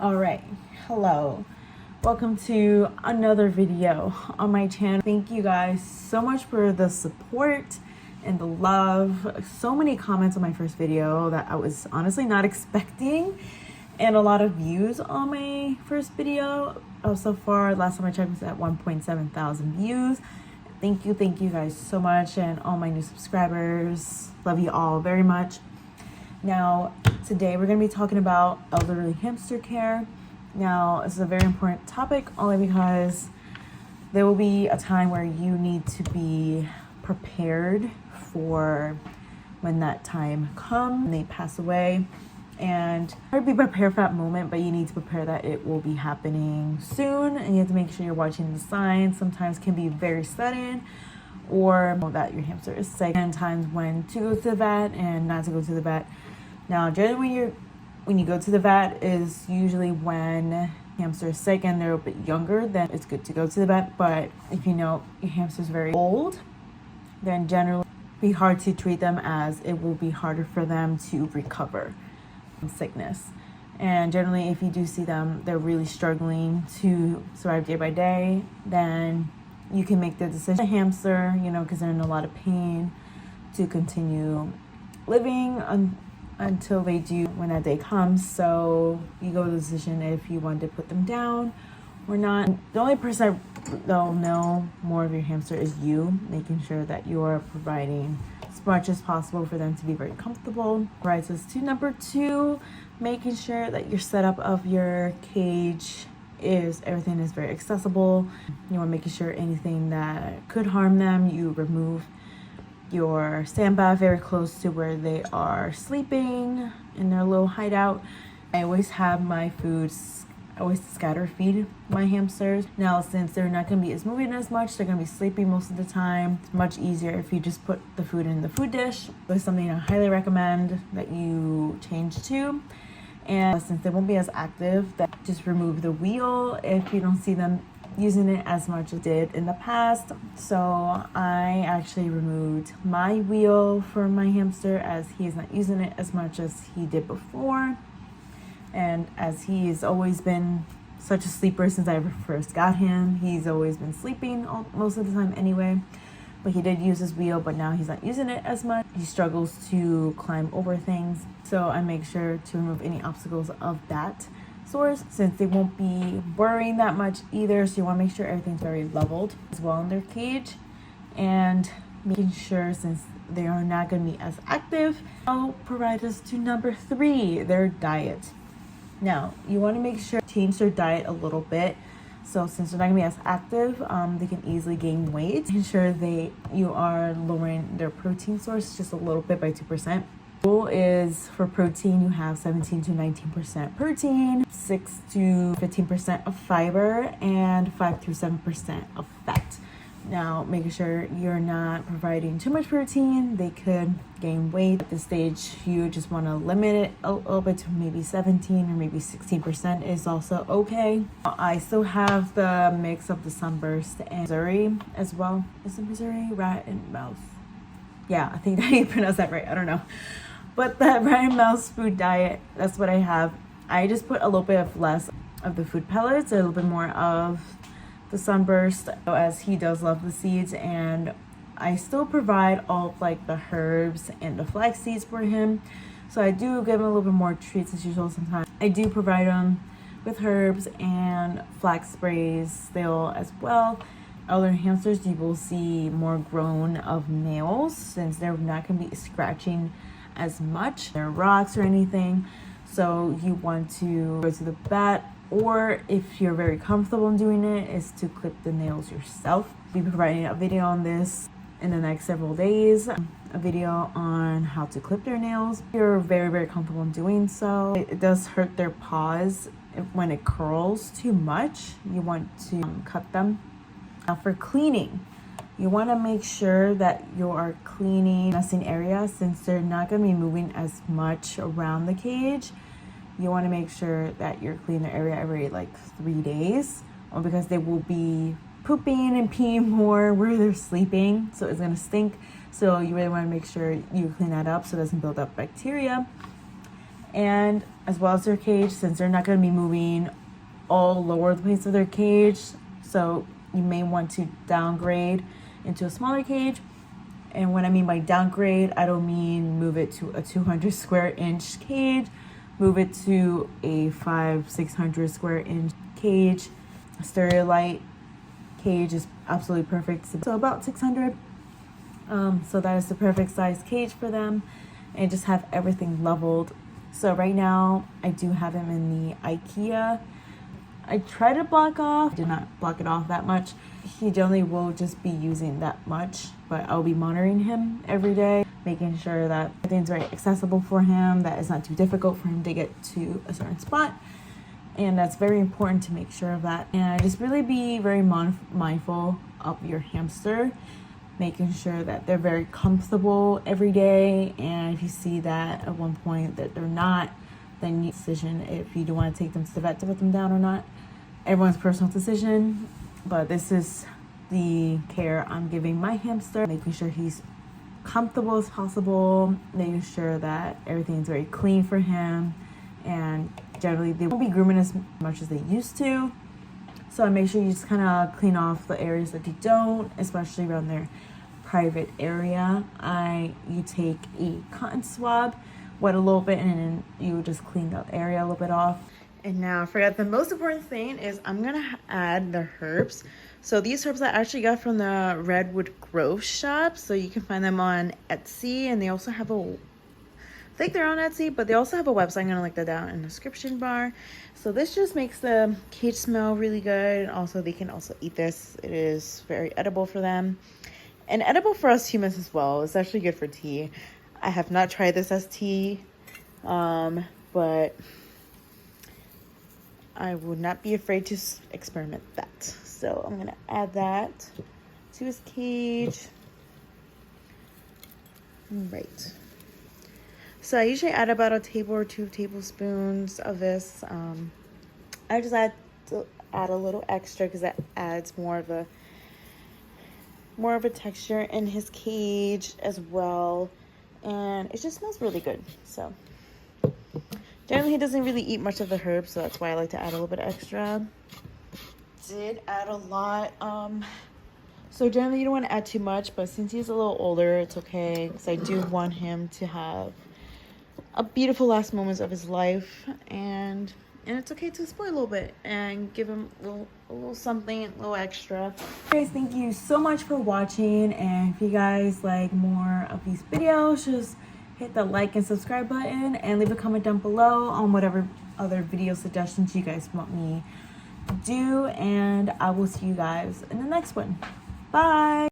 All right, hello, welcome to another video on my channel. Thank you guys so much for the support and the love. So many comments on my first video that I was honestly not expecting, and a lot of views on my first video. So far, last time I checked was at 1.7 thousand views. Thank you guys so much, and all my new subscribers. Love you all very much. Now, today we're going to be talking about elderly hamster care. Now, this is a very important topic only because there will be a time where you need to be prepared for when that time comes and they pass away. And hard to be prepared for that moment, but you need to prepare that it will be happening soon, and you have to make sure you're watching the signs. Sometimes can be very sudden, or that your hamster is sick, and times when to go to the vet and not to go to the vet. Now, generally when you go to the vet is usually when hamster is sick and they're a bit younger, then it's good to go to the vet. But if you know your hamster is very old, then generally it'll be hard to treat them, as it will be harder for them to recover from sickness. And generally, if you do see them, they're really struggling to survive day by day, then you can make the decision, the hamster, because they're in a lot of pain, to continue living until they do when that day comes. So you go to the decision if you want to put them down or not. The only person that'll know more of your hamster is you, making sure that you are providing as much as possible for them to be very comfortable. Right, us to number 2, making sure that your setup of your cage everything is very accessible. You want making sure anything that could harm them, you remove your sandbag very close to where they are sleeping in their little hideout. I always have my foods, I always scatter feed my hamsters. Now, since they're not going to be as moving as much, they're going to be sleeping most of the time. It's much easier if you just put the food in the food dish. It's something I highly recommend that you change to. And since they won't be as active, that just remove the wheel if you don't see them using it as much as did in the past. So I actually removed my wheel for my hamster, as he is not using it as much as he did before. And as he's always been such a sleeper since I first got him, he's always been sleeping most of the time anyway. But he did use his wheel, but now he's not using it as much. He struggles to climb over things. So I make sure to remove any obstacles of that source, since they won't be worrying that much either. So you want to make sure everything's very leveled as well in their cage, and making sure, since they are not going to be as active, I'll provide us to number 3, their diet. Now, you want to make sure change their diet a little bit. So since they're not going to be as active, they can easily gain weight. Ensure you are lowering their protein source just a little bit by 2%. Rule is, for protein, you have 17 to 19% protein, 6 to 15% of fiber, and 5 to 7% of fat. Now, making sure you're not providing too much protein, they could gain weight. At this stage, you just want to limit it a little bit to maybe 17 or maybe 16% is also okay. I still have the mix of the Sunburst and Missouri as well. Is it Missouri? Rat and mouse. Yeah, I think that you pronounced that right. I don't know. But the rat and mouse food diet, that's what I have. I just put a little bit of less of the food pellets, a little bit more of the Sunburst, as he does love the seeds. And I still provide all of like the herbs and the flax seeds for him. So I do give him a little bit more treats as usual sometimes. I do provide him with herbs and flax sprays still as well. Elderly hamsters, you will see more grown of nails, since they're not going to be scratching as much. They're rocks or anything. So you want to go to the vet, or if you're very comfortable in doing it, is to clip the nails yourself. We'll be providing a video on this in the next several days, a video on how to clip their nails. If you're very comfortable in doing so, it does hurt their paws when it curls too much. You want to cut them. Now, for cleaning, you want to make sure that you are cleaning nesting area, since they're not going to be moving as much around the cage. You want to make sure that you're cleaning the area every 3 days, because they will be pooping and peeing more where they're sleeping, so it's going to stink. So you really want to make sure you clean that up so it doesn't build up bacteria. and as well as their cage, since they're not going to be moving all lower the place of their cage. So you may want to downgrade into a smaller cage. And what I mean by downgrade, I don't mean move it to a 200 square inch cage. Move it to a 600 square inch cage. A Stereolite cage is absolutely perfect. So about 600. So that is the perfect size cage for them, and just have everything leveled. So right now I do have him in the IKEA. I try to block off, did not block it off that much. He generally will just be using that much, but I'll be monitoring him every day, making sure that everything's very accessible for him, that it's not too difficult for him to get to a certain spot. And that's very important to make sure of that. And just really be very mindful of your hamster, making sure that they're very comfortable every day. And if you see that at one point that they're not, then you decision if you do want to take them to the vet to put them down or not. Everyone's personal decision, but this is the care I'm giving my hamster, making sure he's comfortable as possible, making sure that everything's very clean for him, and generally they won't be grooming as much as they used to. So I make sure you just kind of clean off the areas that you don't, especially around their private area. You take a cotton swab, wet a little bit, and then you just clean the area a little bit off. And now I forgot the most important thing is I'm gonna add the herbs. So these herbs I actually got from the Redwood Grove shop, so you can find them on Etsy, and they also have I think they're on Etsy, but they also have a website. I'm gonna link that down in the description bar. So this just makes the cage smell really good, and also they can also eat this. It is very edible for them, and edible for us humans as well. It's actually good for tea. I have not tried this as tea, but I would not be afraid to experiment that. So I'm gonna add that to his cage. Right. So I usually add about a table or 2 tablespoons of this. I just add a little extra because that adds more of a texture in his cage as well, and it just smells really good. So generally he doesn't really eat much of the herbs, so that's why I like to add a little bit extra. Did add a lot. So generally you don't want to add too much, but since he's a little older, it's okay, because I do want him to have a beautiful last moments of his life, and it's okay to spoil a little bit and give him a little something, a little extra. Guys, thank you so much for watching, and if you guys like more of these videos, just hit the like and subscribe button, and leave a comment down below on whatever other video suggestions you guys want me to do, and I will see you guys in the next one. Bye.